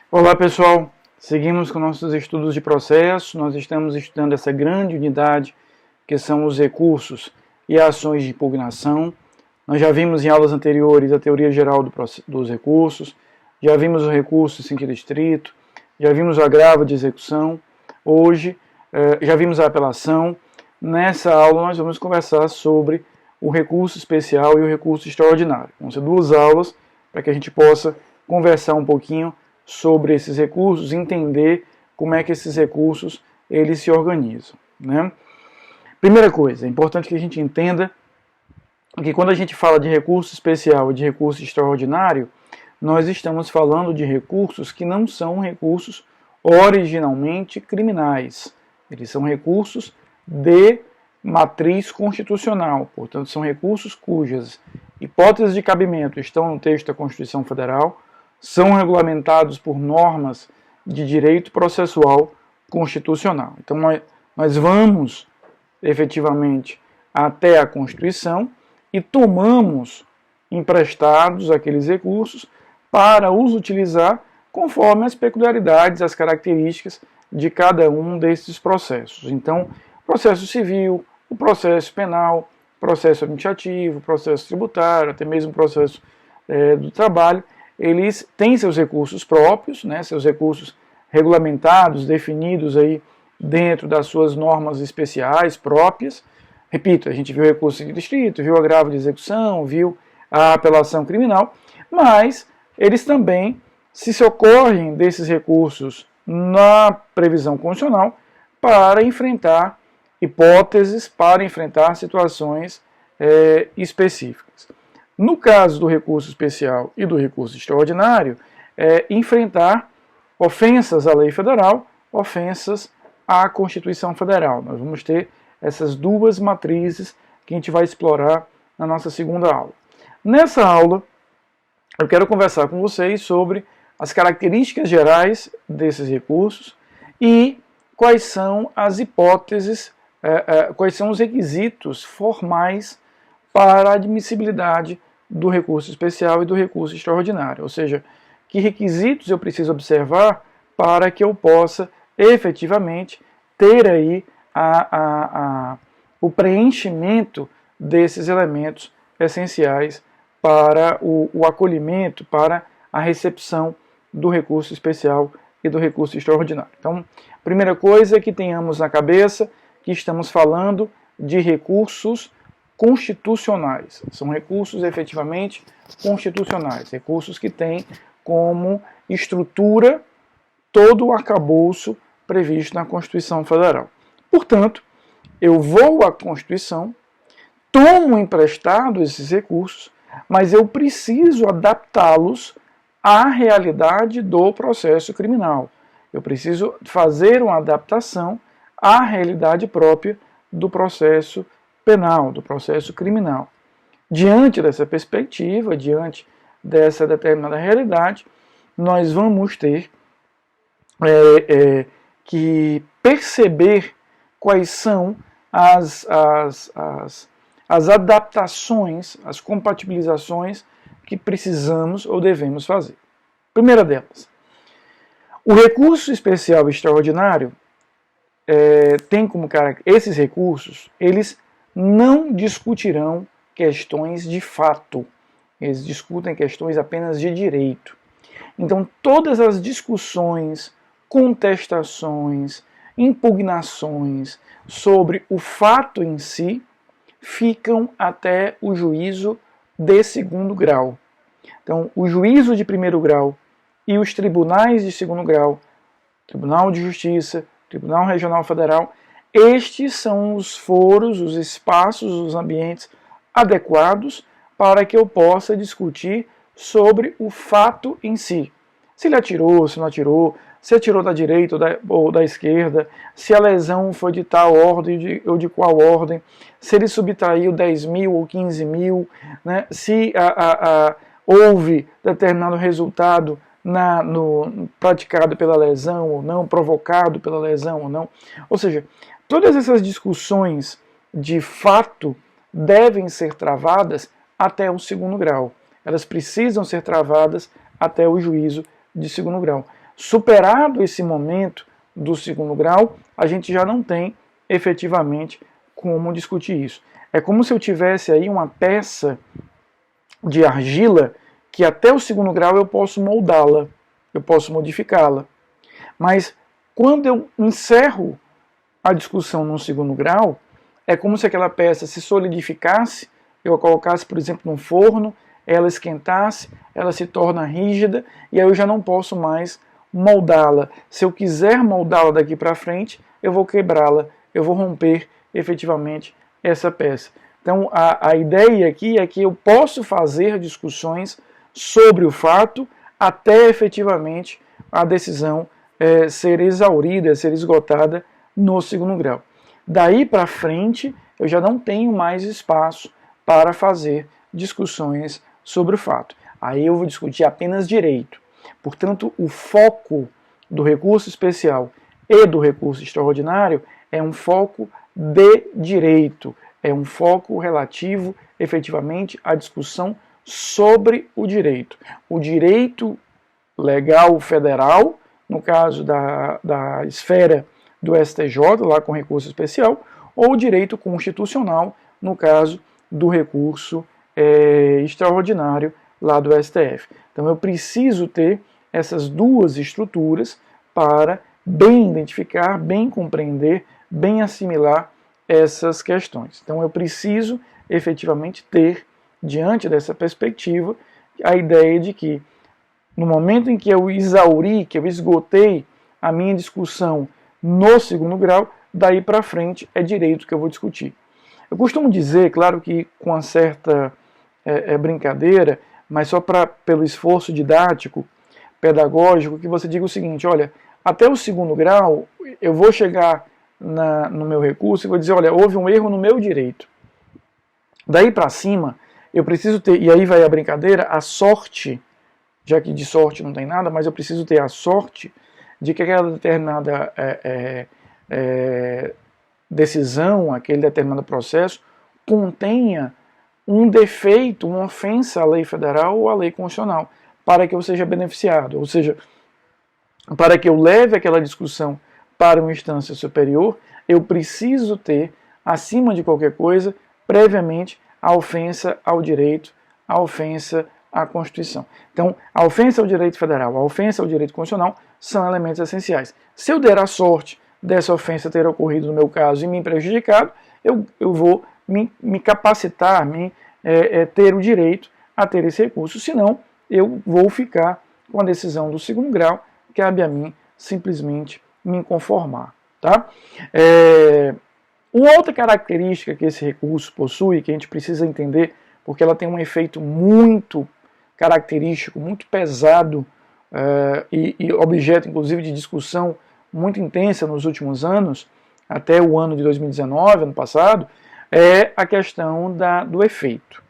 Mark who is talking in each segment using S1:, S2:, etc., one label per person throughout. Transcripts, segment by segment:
S1: Olá pessoal, seguimos com nossos estudos de processo. Nós estamos estudando essa grande unidade que são os recursos e ações de impugnação. Nós já vimos em aulas anteriores a teoria geral dos recursos, já vimos o recurso em sentido estrito, já vimos o agravo de execução, hoje já vimos a apelação. Nessa aula nós vamos conversar sobre o recurso especial e o recurso extraordinário. Vão ser duas aulas para que a gente possa conversar um pouquinho sobre esses recursos, entender como é que esses recursos eles se organizam, né? Primeira coisa, é importante que a gente entenda que quando a gente fala de recurso especial e de recurso extraordinário, nós estamos falando de recursos que não são recursos originalmente criminais. Eles são recursos de matriz constitucional, portanto são recursos cujas hipóteses de cabimento estão no texto da Constituição Federal, são regulamentados por normas de direito processual constitucional. Então nós vamos efetivamente até a Constituição e tomamos emprestados aqueles recursos para os utilizar conforme as peculiaridades, as características de cada um desses processos. Então, processo civil, o processo penal, processo administrativo, processo tributário, até mesmo processo do trabalho, eles têm seus recursos próprios, né, seus recursos regulamentados, definidos aí dentro das suas normas especiais próprias. Repito, a gente viu o recurso de distrito, viu o agravo de execução, viu a apelação criminal, mas eles também se socorrem desses recursos na previsão constitucional para enfrentar hipóteses, para enfrentar situações específicas. No caso do recurso especial e do recurso extraordinário, enfrentar ofensas à lei federal, ofensas à Constituição Federal. Nós vamos ter essas duas matrizes que a gente vai explorar na nossa segunda aula. Nessa aula, eu quero conversar com vocês sobre as características gerais desses recursos e quais são as hipóteses, quais são os requisitos formais para a admissibilidade do recurso especial e do recurso extraordinário. Ou seja, que requisitos eu preciso observar para que eu possa efetivamente ter aí o preenchimento desses elementos essenciais para o acolhimento, para a recepção do recurso especial e do recurso extraordinário. Então, primeira coisa é que tenhamos na cabeça que estamos falando de recursos constitucionais. São recursos efetivamente constitucionais, recursos que têm como estrutura todo o arcabouço previsto na Constituição Federal. Portanto, eu vou à Constituição, tomo emprestado esses recursos, mas eu preciso adaptá-los à realidade do processo criminal. Eu preciso fazer uma adaptação à realidade própria do processo penal, do processo criminal. Diante dessa perspectiva, diante dessa determinada realidade, nós vamos ter que perceber quais são as adaptações, as compatibilizações que precisamos ou devemos fazer. Primeira delas, o recurso especial e extraordinário tem como característica, esses recursos, eles não discutirão questões de fato, eles discutem questões apenas de direito. Então, todas as discussões, contestações, impugnações sobre o fato em si ficam até o juízo de segundo grau. Então, o juízo de primeiro grau e os tribunais de segundo grau, Tribunal de Justiça, Tribunal Regional Federal, estes são os foros, os espaços, os ambientes adequados para que eu possa discutir sobre o fato em si. Se ele atirou, se não atirou, se atirou da direita ou da esquerda, se a lesão foi de tal ordem ou de qual ordem, se ele subtraiu 10 mil ou 15 mil, né, se houve determinado resultado praticado pela lesão ou não, provocado pela lesão ou não. Ou seja, todas essas discussões de fato devem ser travadas até o segundo grau. Elas precisam ser travadas até o juízo de segundo grau. Superado esse momento do segundo grau, a gente já não tem efetivamente como discutir isso. É como se eu tivesse aí uma peça de argila que até o segundo grau eu posso moldá-la, eu posso modificá-la. Mas quando eu encerro a discussão no segundo grau, é como se aquela peça se solidificasse, eu a colocasse, por exemplo, num forno, ela esquentasse, ela se torna rígida e aí eu já não posso mais moldá-la. Se eu quiser moldá-la daqui para frente, eu vou quebrá-la, eu vou romper efetivamente essa peça. Então a ideia aqui é que eu posso fazer discussões sobre o fato até efetivamente a decisão ser exaurida, ser esgotada no segundo grau. Daí para frente, eu já não tenho mais espaço para fazer discussões sobre o fato. Aí eu vou discutir apenas direito. Portanto, o foco do recurso especial e do recurso extraordinário é um foco de direito, é um foco relativo, efetivamente, à discussão sobre o direito. O direito legal federal, no caso da esfera do STJ, lá com recurso especial, ou o direito constitucional, no caso do recurso extraordinário lá do STF. Então eu preciso ter essas duas estruturas para bem identificar, bem compreender, bem assimilar essas questões. Então eu preciso efetivamente ter, diante dessa perspectiva, a ideia de que no momento em que eu exauri, que eu esgotei a minha discussão no segundo grau, daí para frente é direito que eu vou discutir. Eu costumo dizer, claro que com uma certa brincadeira, mas só pelo esforço didático, pedagógico, que você diga o seguinte: olha, até o segundo grau eu vou chegar no meu recurso e vou dizer, olha, houve um erro no meu direito. Daí para cima, eu preciso ter, e aí vai a brincadeira, a sorte, já que de sorte não tem nada, mas eu preciso ter a sorte de que aquela determinada decisão, aquele determinado processo, contenha um defeito, uma ofensa à lei federal ou à lei constitucional, para que eu seja beneficiado. Ou seja, para que eu leve aquela discussão para uma instância superior, eu preciso ter, acima de qualquer coisa, previamente, a ofensa ao direito, a ofensa à Constituição. Então, a ofensa ao direito federal, a ofensa ao direito constitucional são elementos essenciais. Se eu der a sorte dessa ofensa ter ocorrido no meu caso e me prejudicado, eu vou me capacitar, ter o direito a ter esse recurso. Senão, eu vou ficar com a decisão do segundo grau, cabe a mim simplesmente me conformar. Tá? Uma outra característica que esse recurso possui, que a gente precisa entender, porque ela tem um efeito muito característico, muito pesado e objeto, inclusive, de discussão muito intensa nos últimos anos, até o ano de 2019, ano passado, é a questão do efeito.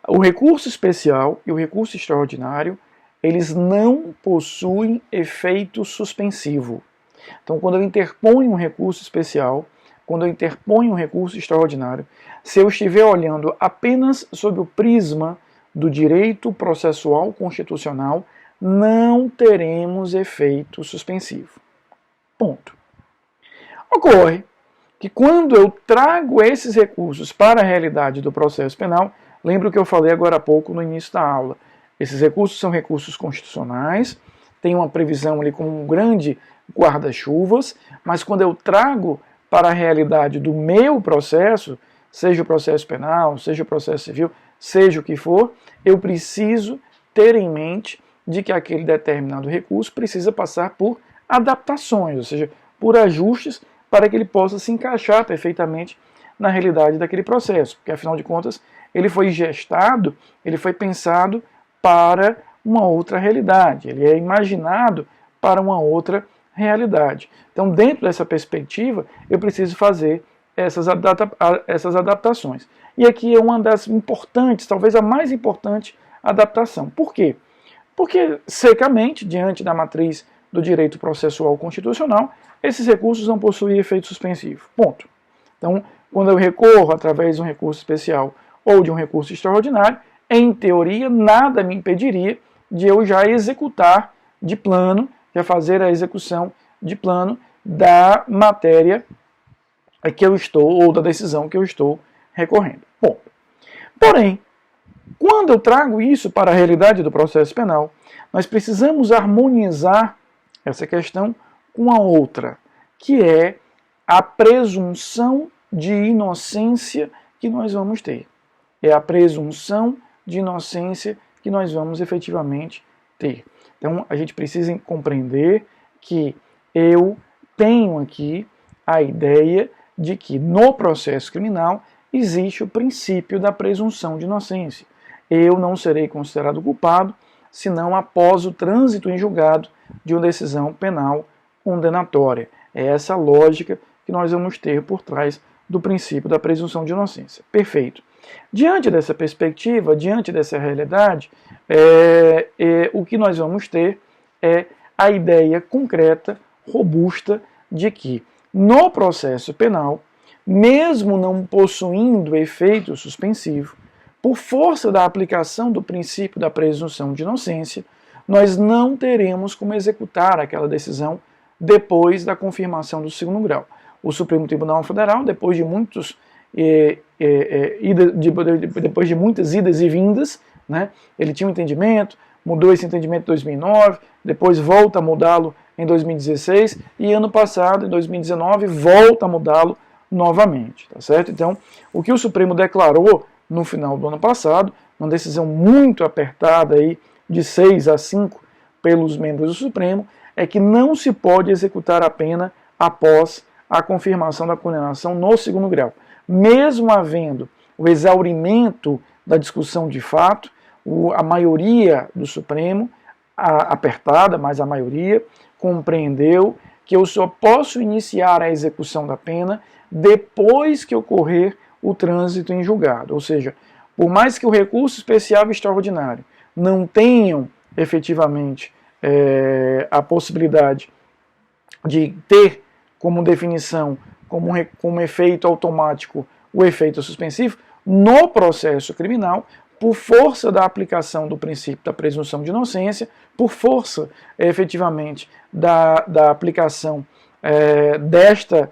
S1: O recurso especial e o recurso extraordinário, eles não possuem efeito suspensivo. Então, quando eu interponho um recurso especial, quando eu interponho um recurso extraordinário, se eu estiver olhando apenas sob o prisma do direito processual constitucional, não teremos efeito suspensivo. Ponto. Ocorre que quando eu trago esses recursos para a realidade do processo penal, lembra o que eu falei agora há pouco no início da aula. Esses recursos são recursos constitucionais, tem uma previsão ali como um grande guarda-chuvas, mas quando eu trago para a realidade do meu processo, seja o processo penal, seja o processo civil, seja o que for, eu preciso ter em mente de que aquele determinado recurso precisa passar por adaptações, ou seja, por ajustes para que ele possa se encaixar perfeitamente na realidade daquele processo, porque afinal de contas ele foi gestado, ele foi pensado para uma outra realidade, ele é imaginado para uma outra realidade. Então, dentro dessa perspectiva, eu preciso fazer essas adaptações. E aqui é uma das importantes, talvez a mais importante adaptação. Por quê? Porque, secamente, diante da matriz do direito processual constitucional, esses recursos não possuem efeito suspensivo. Ponto. Então, quando eu recorro através de um recurso especial ou de um recurso extraordinário, em teoria, nada me impediria de eu já executar de plano já fazer a execução de plano da matéria que eu estou, ou da decisão que eu estou recorrendo. Bom, porém, quando eu trago isso para a realidade do processo penal, nós precisamos harmonizar essa questão com a outra, que é a presunção de inocência que nós vamos ter. É a presunção de inocência que nós vamos efetivamente ter. Então, a gente precisa compreender que eu tenho aqui a ideia de que no processo criminal existe o princípio da presunção de inocência. Eu não serei considerado culpado senão após o trânsito em julgado de uma decisão penal condenatória. É essa lógica que nós vamos ter por trás do princípio da presunção de inocência. Perfeito. Diante dessa perspectiva, diante dessa realidade, o que nós vamos ter é a ideia concreta, robusta, de que no processo penal, mesmo não possuindo efeito suspensivo, por força da aplicação do princípio da presunção de inocência, nós não teremos como executar aquela decisão depois da confirmação do segundo grau. O Supremo Tribunal Federal, depois de muitas idas e vindas, né, ele tinha um entendimento, mudou esse entendimento em 2009, depois volta a mudá-lo em 2016 e ano passado, em 2019, volta a mudá-lo novamente, tá certo? Então, o que o Supremo declarou no final do ano passado, uma decisão muito apertada aí, de 6-5 pelos membros do Supremo, é que não se pode executar a pena após a confirmação da condenação no segundo grau. Mesmo havendo o exaurimento da discussão de fato, a maioria do Supremo, apertada, mas a maioria, compreendeu que eu só posso iniciar a execução da pena depois que ocorrer o trânsito em julgado. Ou seja, por mais que o recurso especial e extraordinário não tenham efetivamente a possibilidade de ter como definição, como efeito automático, o efeito suspensivo, no processo criminal, por força da aplicação do princípio da presunção de inocência, por força, efetivamente, da aplicação desta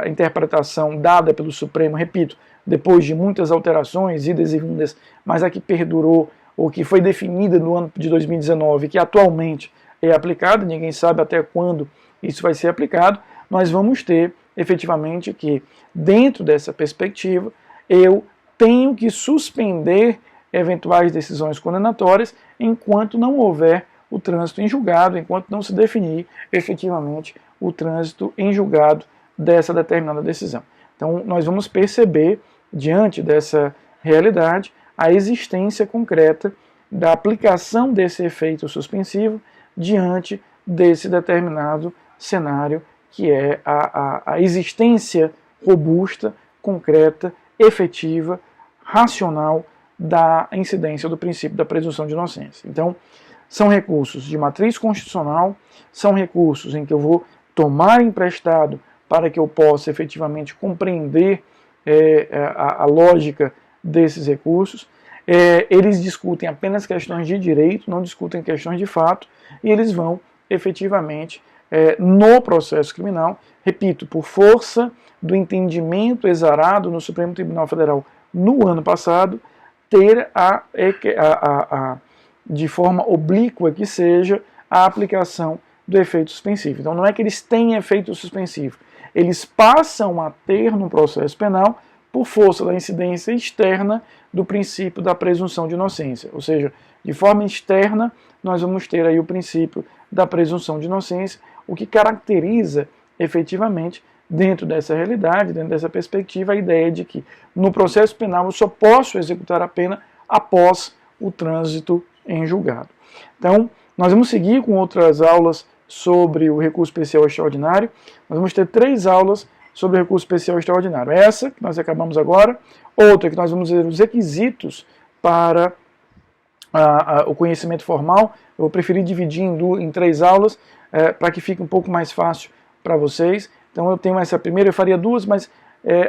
S1: interpretação dada pelo Supremo, repito, depois de muitas alterações, idas e vindas, mas a que perdurou, ou que foi definida no ano de 2019, que atualmente é aplicada, ninguém sabe até quando isso vai ser aplicado, nós vamos ter, efetivamente, que, dentro dessa perspectiva, eu tenho que suspender eventuais decisões condenatórias enquanto não houver o trânsito em julgado, enquanto não se definir efetivamente o trânsito em julgado dessa determinada decisão. Então, nós vamos perceber, diante dessa realidade, a existência concreta da aplicação desse efeito suspensivo diante desse determinado cenário, que é a existência robusta, concreta, efetiva, racional da incidência do princípio da presunção de inocência. Então, são recursos de matriz constitucional, são recursos em que eu vou tomar emprestado para que eu possa efetivamente compreender a lógica desses recursos. Eles discutem apenas questões de direito, não discutem questões de fato, e eles vão efetivamente no processo criminal, repito, por força do entendimento exarado no Supremo Tribunal Federal no ano passado, ter de forma oblíqua que seja, a aplicação do efeito suspensivo. Então não é que eles têm efeito suspensivo, eles passam a ter no processo penal por força da incidência externa do princípio da presunção de inocência. Ou seja, de forma externa, nós vamos ter aí o princípio da presunção de inocência, o que caracteriza efetivamente, dentro dessa realidade, dentro dessa perspectiva, a ideia de que no processo penal eu só posso executar a pena após o trânsito em julgado. Então, nós vamos seguir com outras aulas sobre o recurso especial extraordinário. Nós vamos ter 3 aulas sobre o recurso especial extraordinário. Essa, que nós acabamos agora, outra que nós vamos ver os requisitos para o conhecimento formal. Eu vou preferir dividir em 3 aulas, para que fique um pouco mais fácil para vocês. Então eu tenho essa primeira, eu faria 2, mas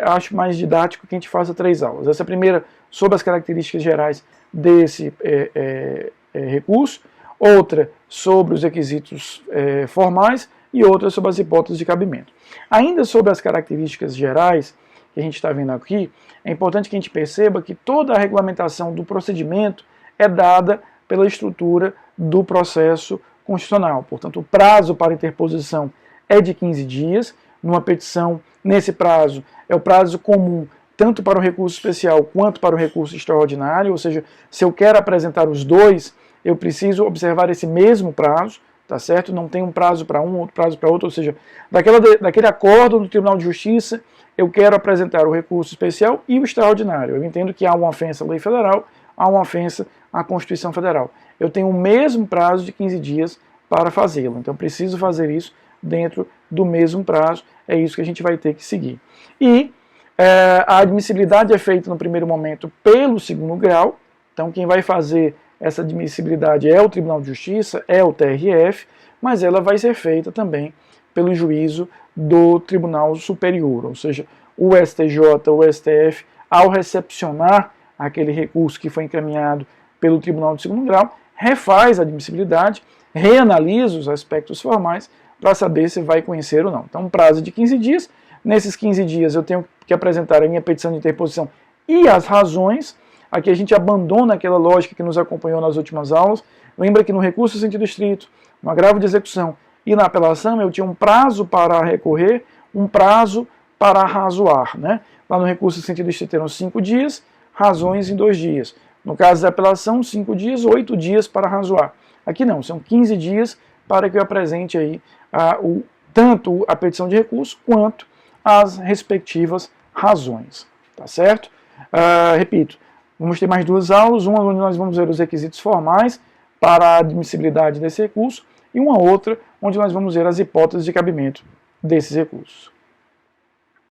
S1: acho mais didático que a gente faça 3 aulas. Essa primeira sobre as características gerais desse recurso, outra sobre os requisitos formais e outras sobre as hipóteses de cabimento. Ainda sobre as características gerais que a gente está vendo aqui, é importante que a gente perceba que toda a regulamentação do procedimento é dada pela estrutura do processo constitucional. Portanto, o prazo para interposição é de 15 dias. Numa petição, nesse prazo, é o prazo comum tanto para o recurso especial quanto para o recurso extraordinário, ou seja, se eu quero apresentar os dois, eu preciso observar esse mesmo prazo, tá certo? Não tem um prazo para um, outro prazo para outro, ou seja, daquele acordo do Tribunal de Justiça, eu quero apresentar o recurso especial e o extraordinário. Eu entendo que há uma ofensa à lei federal, há uma ofensa à Constituição Federal. Eu tenho o mesmo prazo de 15 dias para fazê-lo, então preciso fazer isso dentro do mesmo prazo, é isso que a gente vai ter que seguir. E a admissibilidade é feita no primeiro momento pelo segundo grau, então quem vai fazer essa admissibilidade é o Tribunal de Justiça, é o TRF, mas ela vai ser feita também pelo juízo do Tribunal Superior, ou seja, o STJ, o STF, ao recepcionar aquele recurso que foi encaminhado pelo Tribunal de Segundo Grau, refaz a admissibilidade, reanalisa os aspectos formais para saber se vai conhecer ou não. Então, um prazo de 15 dias, nesses 15 dias eu tenho que apresentar a minha petição de interposição e as razões. Aqui a gente abandona aquela lógica que nos acompanhou nas últimas aulas. Lembra que no recurso sentido estrito, no agravo de execução e na apelação eu tinha um prazo para recorrer, um prazo para razoar, né? Lá no recurso sentido estrito eram 5 dias, razões em 2 dias. No caso da apelação, 5 dias, 8 dias para razoar. Aqui não, são 15 dias para que eu apresente aí tanto a petição de recurso quanto as respectivas razões, tá certo? Repito, vamos ter mais 2 aulas, uma onde nós vamos ver os requisitos formais para a admissibilidade desse recurso e uma outra onde nós vamos ver as hipóteses de cabimento desses recursos.